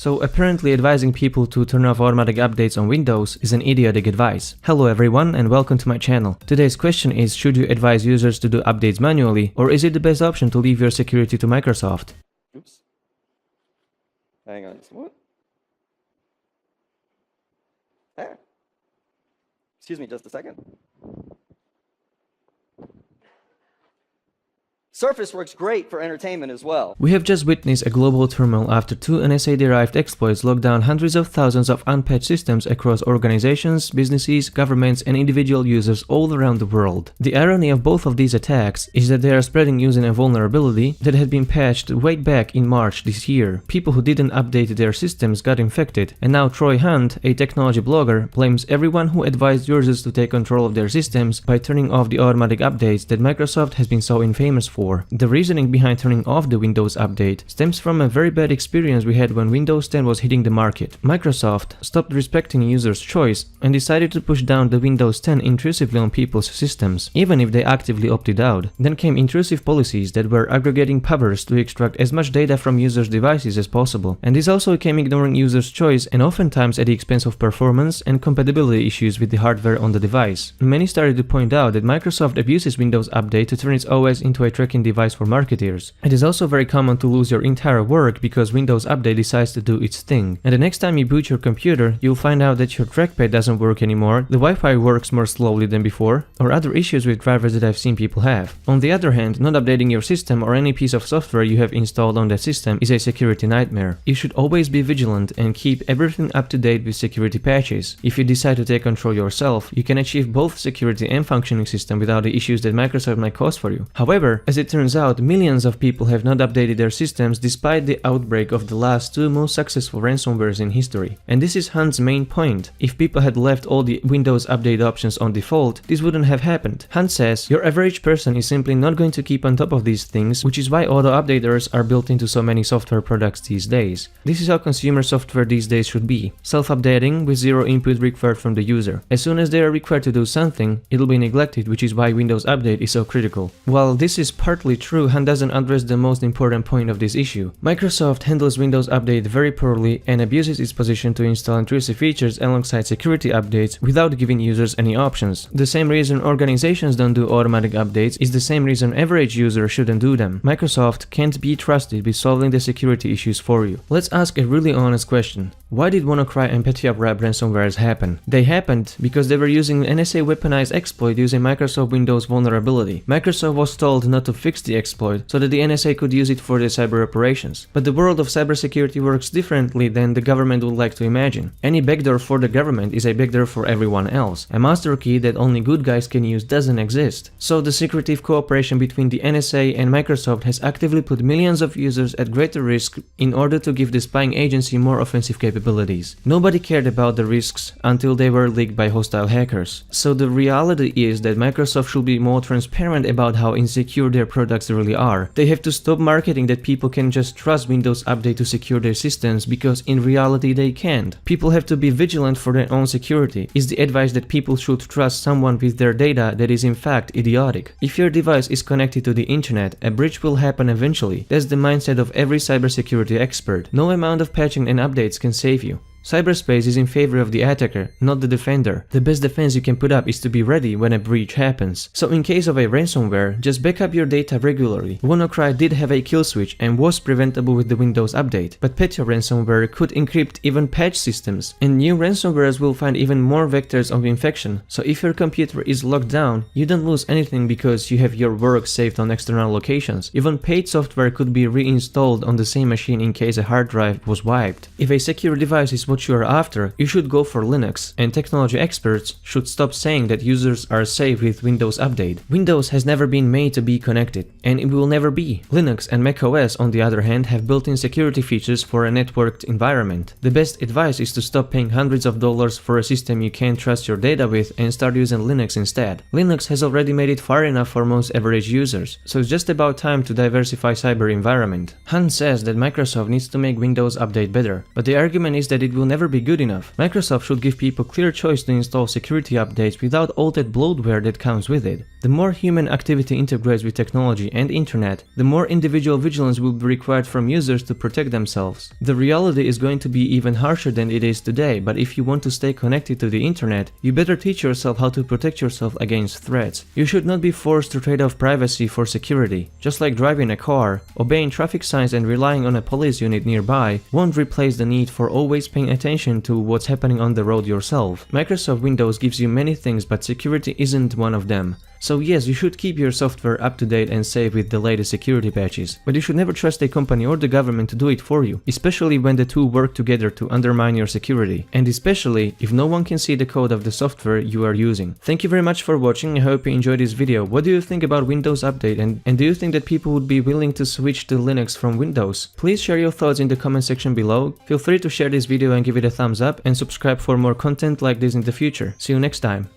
So apparently advising people to turn off automatic updates on Windows is an idiotic advice. Hello everyone and welcome to my channel. Today's question is, should you advise users to do updates manually, or is it the best option to leave your security to Microsoft? Oops. Hang on. What? Ah. Excuse me just a second. Surface works great for entertainment as well. We have just witnessed a global turmoil after two NSA-derived exploits locked down hundreds of thousands of unpatched systems across organizations, businesses, governments, and individual users all around the world. The irony of both of these attacks is that they are spreading using a vulnerability that had been patched way back in March this year. People who didn't update their systems got infected, and now Troy Hunt, a technology blogger, blames everyone who advised users to take control of their systems by turning off the automatic updates that Microsoft has been so infamous for. The reasoning behind turning off the Windows update stems from a very bad experience we had when Windows 10 was hitting the market. Microsoft stopped respecting users' choice and decided to push down the Windows 10 intrusively on people's systems, even if they actively opted out. Then came intrusive policies that were aggregating powers to extract as much data from users' devices as possible. And this also came ignoring users' choice and oftentimes at the expense of performance and compatibility issues with the hardware on the device. Many started to point out that Microsoft abuses Windows Update to turn its OS into a tracking device for marketeers. It is also very common to lose your entire work because Windows Update decides to do its thing. And the next time you boot your computer, you'll find out that your trackpad doesn't work anymore, the Wi-Fi works more slowly than before, or other issues with drivers that I've seen people have. On the other hand, not updating your system or any piece of software you have installed on that system is a security nightmare. You should always be vigilant and keep everything up to date with security patches. If you decide to take control yourself, you can achieve both security and functioning system without the issues that Microsoft might cause for you. However, as it turns out, millions of people have not updated their systems despite the outbreak of the last two most successful ransomwares in history. And this is Hunt's main point. If people had left all the Windows Update options on default, this wouldn't have happened. Hunt says, your average person is simply not going to keep on top of these things, which is why auto-updaters are built into so many software products these days. This is how consumer software these days should be. Self-updating with zero input required from the user. As soon as they are required to do something, it'll be neglected, which is why Windows Update is so critical. While this is partly true, Hunt doesn't address the most important point of this issue. Microsoft handles Windows Update very poorly and abuses its position to install intrusive features alongside security updates without giving users any options. The same reason organizations don't do automatic updates is the same reason average users shouldn't do them. Microsoft can't be trusted with solving the security issues for you. Let's ask a really honest question. Why did WannaCry and PetyaWrap ransomwares happen? They happened because they were using an NSA weaponized exploit using Microsoft Windows vulnerability. Microsoft was told not to fix the exploit so that the NSA could use it for their cyber operations. But the world of cybersecurity works differently than the government would like to imagine. Any backdoor for the government is a backdoor for everyone else. A master key that only good guys can use doesn't exist. So the secretive cooperation between the NSA and Microsoft has actively put millions of users at greater risk in order to give the spying agency more offensive capabilities. Nobody cared about the risks until they were leaked by hostile hackers. So the reality is that Microsoft should be more transparent about how insecure their products really are. They have to stop marketing that people can just trust Windows Update to secure their systems, because in reality they can't. People have to be vigilant for their own security. Is the advice that people should trust someone with their data that is in fact idiotic. If your device is connected to the internet, a breach will happen eventually. That's the mindset of every cybersecurity expert. No amount of patching and updates can save you. Cyberspace is in favor of the attacker, not the defender. The best defense you can put up is to be ready when a breach happens. So in case of a ransomware, just back up your data regularly. WannaCry did have a kill switch and was preventable with the Windows Update, but Petya ransomware could encrypt even patch systems, and new ransomwares will find even more vectors of infection. So if your computer is locked down, you don't lose anything because you have your work saved on external locations. Even paid software could be reinstalled on the same machine in case a hard drive was wiped. If a secure device is what you are after, you should go for Linux, and technology experts should stop saying that users are safe with Windows Update. Windows has never been made to be connected, and it will never be. Linux and macOS, on the other hand, have built-in security features for a networked environment. The best advice is to stop paying hundreds of dollars for a system you can't trust your data with and start using Linux instead. Linux has already made it far enough for most average users, so it's just about time to diversify cyber environment. Hunt says that Microsoft needs to make Windows Update better, but the argument is that it will will never be good enough. Microsoft should give people clear choice to install security updates without all that bloatware that comes with it. The more human activity integrates with technology and internet, the more individual vigilance will be required from users to protect themselves. The reality is going to be even harsher than it is today, but if you want to stay connected to the internet, you better teach yourself how to protect yourself against threats. You should not be forced to trade off privacy for security. Just like driving a car, obeying traffic signs and relying on a police unit nearby won't replace the need for always paying attention to what's happening on the road yourself. Microsoft Windows gives you many things, but security isn't one of them. So yes, you should keep your software up to date and safe with the latest security patches, but you should never trust a company or the government to do it for you, especially when the two work together to undermine your security, and especially if no one can see the code of the software you are using. Thank you very much for watching. I hope you enjoyed this video. What do you think about Windows Update, and do you think that people would be willing to switch to Linux from Windows? Please share your thoughts in the comment section below. Feel free to share this video and give it a thumbs up, and subscribe for more content like this in the future. See you next time.